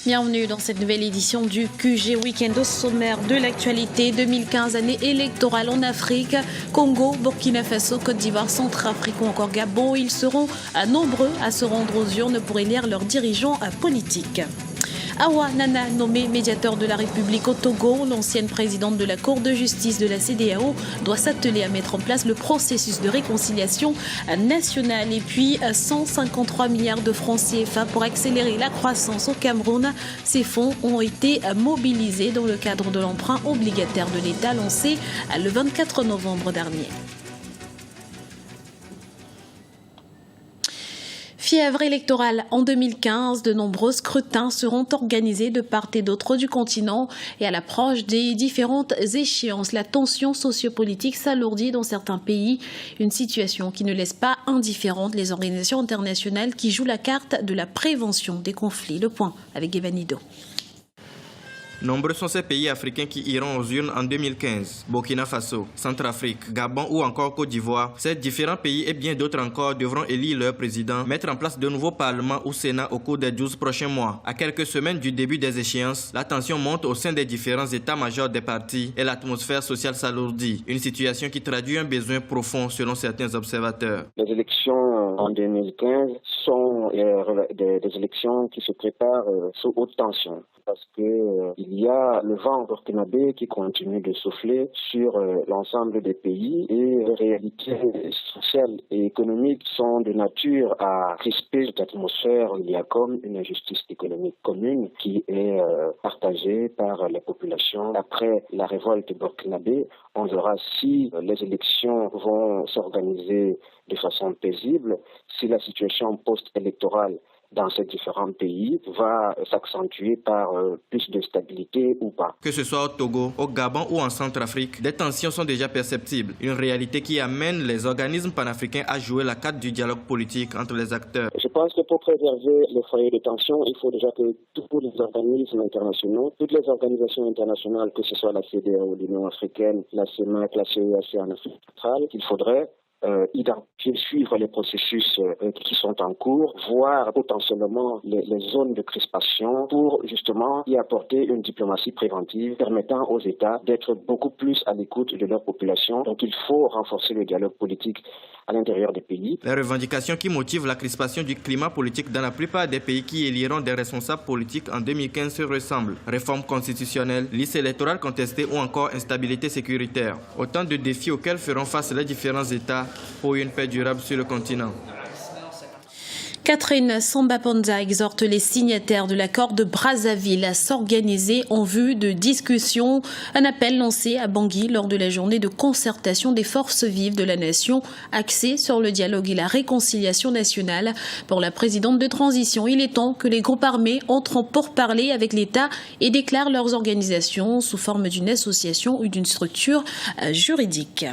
Bienvenue dans cette nouvelle édition du QG Week-end. Au sommaire de l'actualité, 2015, année électorale en Afrique. Congo, Burkina Faso, Côte d'Ivoire, Centrafrique ou encore Gabon. Ils seront nombreux à se rendre aux urnes pour élire leurs dirigeants politiques. Awa Nana, nommée médiateur de la République au Togo, l'ancienne présidente de la Cour de justice de la CEDEAO, doit s'atteler à mettre en place le processus de réconciliation nationale. Et puis 153 milliards de francs CFA pour accélérer la croissance au Cameroun. Ces fonds ont été mobilisés dans le cadre de l'emprunt obligataire de l'État lancé le 24 novembre dernier. Fièvre électorale en 2015, de nombreux scrutins seront organisés de part et d'autre du continent et à l'approche des différentes échéances. La tension sociopolitique s'alourdit dans certains pays, une situation qui ne laisse pas indifférentes les organisations internationales qui jouent la carte de la prévention des conflits. Le point avec Evanido. Nombreux sont ces pays africains qui iront aux urnes en 2015. Burkina Faso, Centrafrique, Gabon ou encore Côte d'Ivoire. Ces différents pays et bien d'autres encore devront élire leur président, mettre en place de nouveaux parlements ou Sénat au cours des 12 prochains mois. À quelques semaines du début des échéances, la tension monte au sein des différents états-majors des partis et l'atmosphère sociale s'alourdit. Une situation qui traduit un besoin profond selon certains observateurs. Les élections en 2015 sont des élections qui se préparent sous haute tension parce que il y a le vent burkinabé qui continue de souffler sur l'ensemble des pays et les réalités sociales et économiques sont de nature à crisper cette atmosphère. Il y a comme une injustice économique commune qui est partagée par les populations. Après la révolte burkinabé, on verra si les élections vont s'organiser de façon paisible, si la situation post-électorale dans ces différents pays va s'accentuer par plus de stabilité ou pas. Que ce soit au Togo, au Gabon ou en Centrafrique, des tensions sont déjà perceptibles. Une réalité qui amène les organismes panafricains à jouer la carte du dialogue politique entre les acteurs. Je pense que pour préserver le foyer de tension, il faut déjà que tous les organismes internationaux, toutes les organisations internationales, que ce soit la CEDEAO, l'Union africaine, la CEMAC, la CEAC en Afrique centrale, qu'il faudrait identifier, suivre les processus qui sont en cours, voir potentiellement les zones de crispation pour justement y apporter une diplomatie préventive permettant aux États d'être beaucoup plus à l'écoute de leur population. Donc il faut renforcer le dialogue politique à l'intérieur des pays. Les revendications qui motivent la crispation du climat politique dans la plupart des pays qui éliront des responsables politiques en 2015 se ressemblent. Réforme constitutionnelle, liste électorale contestée ou encore instabilité sécuritaire. Autant de défis auxquels feront face les différents États pour une paix durable sur le continent. Catherine Samba-Panza exhorte les signataires de l'accord de Brazzaville à s'organiser en vue de discussions. Un appel lancé à Bangui lors de la journée de concertation des forces vives de la nation, axée sur le dialogue et la réconciliation nationale. Pour la présidente de transition, il est temps que les groupes armés entrent en pourparlers avec l'État et déclarent leurs organisations sous forme d'une association ou d'une structure juridique.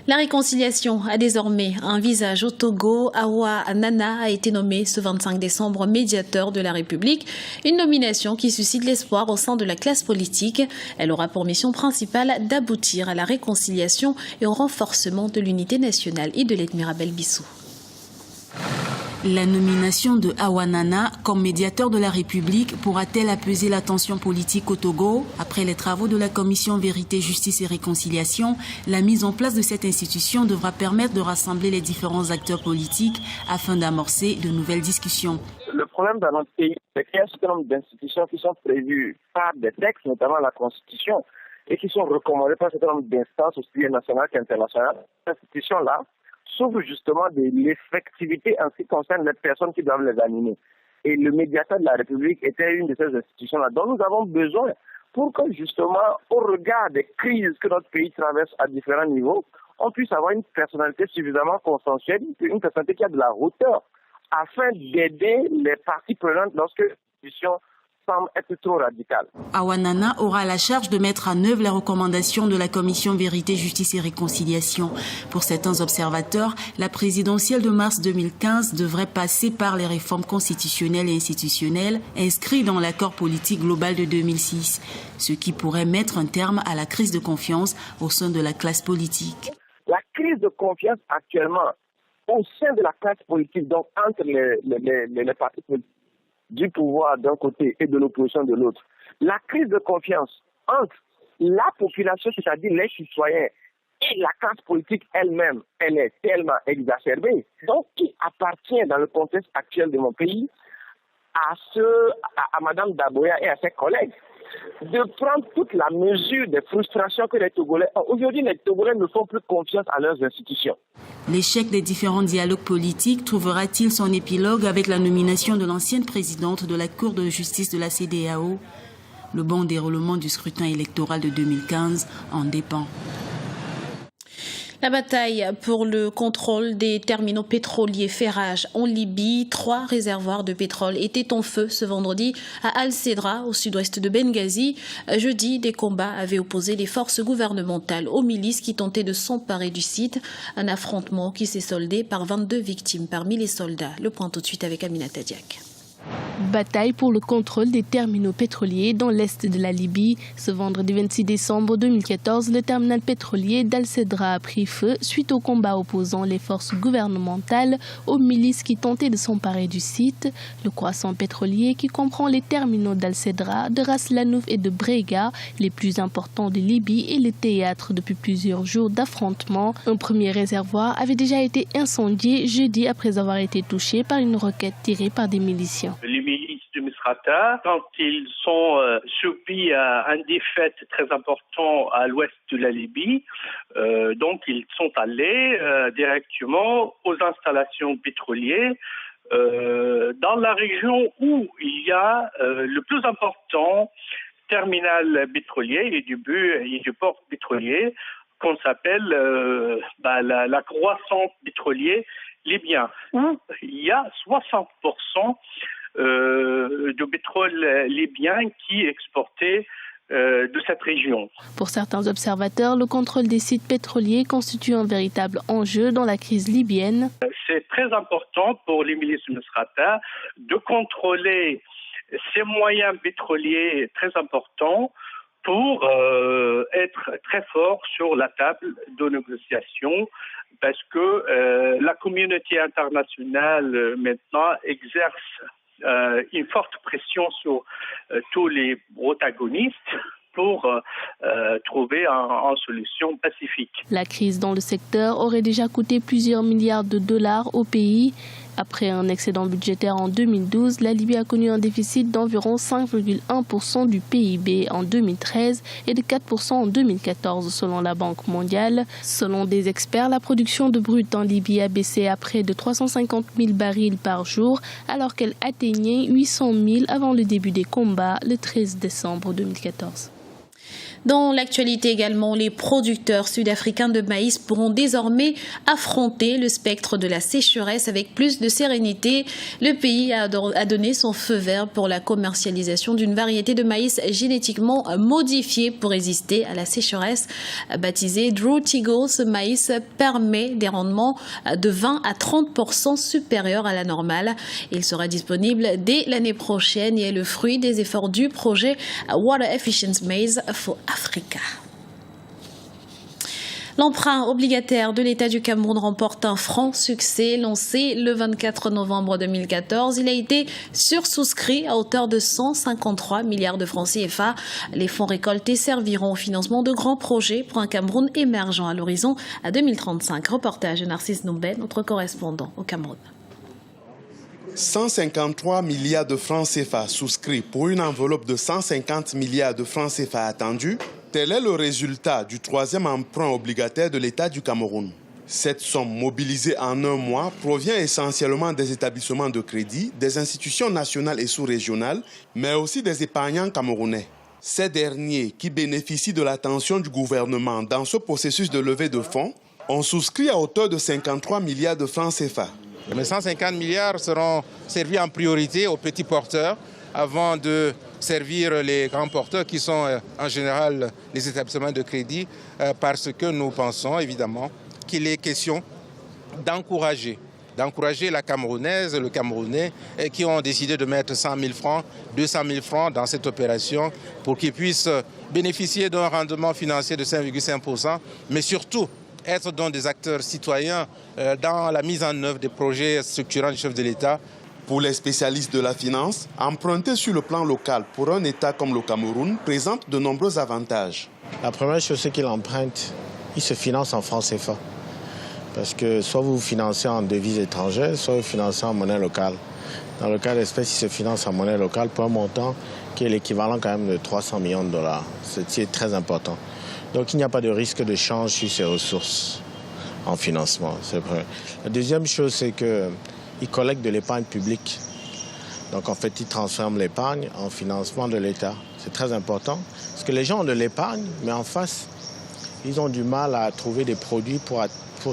La réconciliation a désormais un visage au Togo. Awa Nana a été nommé ce 25 décembre médiateur de la République, une nomination qui suscite l'espoir au sein de la classe politique. Elle aura pour mission principale d'aboutir à la réconciliation et au renforcement de l'unité nationale et de l'aide Mirabel Bissou. La nomination de Awa Nana comme médiateur de la République pourra-t-elle apaiser la tension politique au Togo? Après les travaux de la Commission Vérité, Justice et Réconciliation, la mise en place de cette institution devra permettre de rassembler les différents acteurs politiques afin d'amorcer de nouvelles discussions. Le problème dans notre pays, c'est qu'il y a un certain nombre d'institutions qui sont prévues par des textes, notamment la Constitution, et qui sont recommandées par un certain nombre d'instances, aussi bien nationales qu'internationales. Ces institutions-là souffre justement de l'effectivité en ce qui concerne les personnes qui doivent les animer. Et le médiateur de la République était une de ces institutions-là dont nous avons besoin pour que justement, au regard des crises que notre pays traverse à différents niveaux, on puisse avoir une personnalité suffisamment consensuelle, une personnalité qui a de la hauteur, afin d'aider les parties prenantes lorsque l'institution semble être trop radical. Awa Nana aura la charge de mettre en œuvre les recommandations de la Commission Vérité, Justice et Réconciliation. Pour certains observateurs, la présidentielle de mars 2015 devrait passer par les réformes constitutionnelles et institutionnelles inscrites dans l'accord politique global de 2006, ce qui pourrait mettre un terme à la crise de confiance au sein de la classe politique. La crise de confiance actuellement au sein de la classe politique, donc entre les partis politiques, du pouvoir d'un côté et de l'opposition de l'autre. La crise de confiance entre la population, c'est-à-dire les citoyens, et la classe politique elle-même, elle est tellement exacerbée. Donc, il appartient dans le contexte actuel de mon pays à Mme Daboya et à ses collègues de prendre toute la mesure des frustrations que les Togolais ont. Aujourd'hui, les Togolais ne font plus confiance à leurs institutions. L'échec des différents dialogues politiques trouvera-t-il son épilogue avec la nomination de l'ancienne présidente de la Cour de justice de la CEDEAO? Le bon déroulement du scrutin électoral de 2015 en dépend. La bataille pour le contrôle des terminaux pétroliers fait rage en Libye. 3 réservoirs de pétrole étaient en feu ce vendredi à Al-Sedra, au sud-ouest de Benghazi. Jeudi, des combats avaient opposé les forces gouvernementales aux milices qui tentaient de s'emparer du site. Un affrontement qui s'est soldé par 22 victimes parmi les soldats. Le point tout de suite avec Aminata Diak. Bataille pour le contrôle des terminaux pétroliers dans l'est de la Libye. Ce vendredi 26 décembre 2014, le terminal pétrolier d'Al-Sedra a pris feu suite aux combats opposant les forces gouvernementales aux milices qui tentaient de s'emparer du site. Le croissant pétrolier, qui comprend les terminaux d'Al-Sedra, de Ras Lanouf et de Brega, les plus importants de Libye, est le théâtre depuis plusieurs jours d'affrontements. Un premier réservoir avait déjà été incendié jeudi après avoir été touché par une roquette tirée par des miliciens. Les milices de Misrata, quand ils sont subis à une défaite très importante à l'ouest de la Libye, donc ils sont allés directement aux installations pétrolières dans la région où il y a le plus important terminal pétrolier et du port pétrolier qu'on s'appelle la croissance pétrolière libyen, où il y a 60% de pétrole libyen qui est exporté de cette région. Pour certains observateurs, le contrôle des sites pétroliers constitue un véritable enjeu dans la crise libyenne. C'est très important pour les milices de Misrata de contrôler ces moyens pétroliers très importants pour être très fort sur la table de négociation, parce que la communauté internationale maintenant exerce une forte pression sur tous les protagonistes pour trouver une solution pacifique. La crise dans le secteur aurait déjà coûté plusieurs milliards de dollars au pays. Après un excédent budgétaire en 2012, la Libye a connu un déficit d'environ 5,1% du PIB en 2013 et de 4% en 2014 selon la Banque mondiale. Selon des experts, la production de brut en Libye a baissé à près de 350 000 barils par jour alors qu'elle atteignait 800 000 avant le début des combats le 13 décembre 2014. Dans l'actualité également, les producteurs sud-africains de maïs pourront désormais affronter le spectre de la sécheresse avec plus de sérénité. Le pays a donné son feu vert pour la commercialisation d'une variété de maïs génétiquement modifiée pour résister à la sécheresse. Baptisé Drew Tigo, ce maïs permet des rendements de 20 à 30% supérieurs à la normale. Il sera disponible dès l'année prochaine et est le fruit des efforts du projet Water Efficient Maize for Africa. L'emprunt obligataire de l'État du Cameroun remporte un franc succès. Lancé le 24 novembre 2014, il a été sursouscrit à hauteur de 153 milliards de francs CFA. Les fonds récoltés serviront au financement de grands projets pour un Cameroun émergent à l'horizon à 2035. Reportage de Narcisse Noumbé, notre correspondant au Cameroun. 153 milliards de francs CFA souscrits pour une enveloppe de 150 milliards de francs CFA attendus, tel est le résultat du 3e emprunt obligataire de l'État du Cameroun. Cette somme mobilisée en un mois provient essentiellement des établissements de crédit, des institutions nationales et sous-régionales, mais aussi des épargnants camerounais. Ces derniers, qui bénéficient de l'attention du gouvernement dans ce processus de levée de fonds, ont souscrit à hauteur de 53 milliards de francs CFA. Les 150 milliards seront servis en priorité aux petits porteurs avant de servir les grands porteurs qui sont en général les établissements de crédit parce que nous pensons évidemment qu'il est question d'encourager la Camerounaise, le Camerounais qui ont décidé de mettre 100 000 francs, 200 000 francs dans cette opération pour qu'ils puissent bénéficier d'un rendement financier de 5,5%, mais surtout être dans des acteurs citoyens dans la mise en œuvre des projets structurants du chef de l'État Pour les spécialistes de la finance, emprunter sur le plan local pour un État comme le Cameroun présente de nombreux avantages. La première chose, c'est qu'il emprunte, il se finance en francs CFA. Parce que soit vous financez en devises étrangères, soit vous financez en monnaie locale. Dans le cas d'espèce, il se finance en monnaie locale pour un montant qui est l'équivalent quand même de 300 millions de dollars. C'est très important. Donc il n'y a pas de risque de change sur ces ressources en financement. C'est vrai. La deuxième chose, c'est qu'il collecte de l'épargne publique. Donc en fait, il transforme l'épargne en financement de l'État. C'est très important parce que les gens ont de l'épargne, mais en face, ils ont du mal à trouver des produits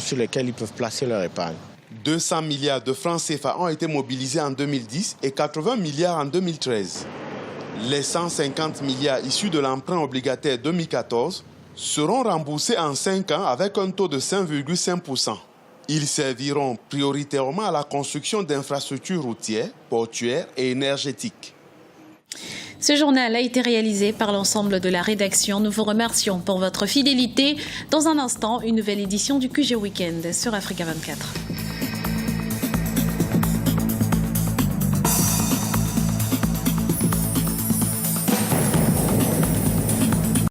sur lesquels ils peuvent placer leur épargne. 200 milliards de francs CFA ont été mobilisés en 2010 et 80 milliards en 2013. Les 150 milliards issus de l'emprunt obligataire 2014 seront remboursés en 5 ans avec un taux de 5,5%. Ils serviront prioritairement à la construction d'infrastructures routières, portuaires et énergétiques. Ce journal a été réalisé par l'ensemble de la rédaction. Nous vous remercions pour votre fidélité. Dans un instant, une nouvelle édition du QG Weekend sur Africa 24.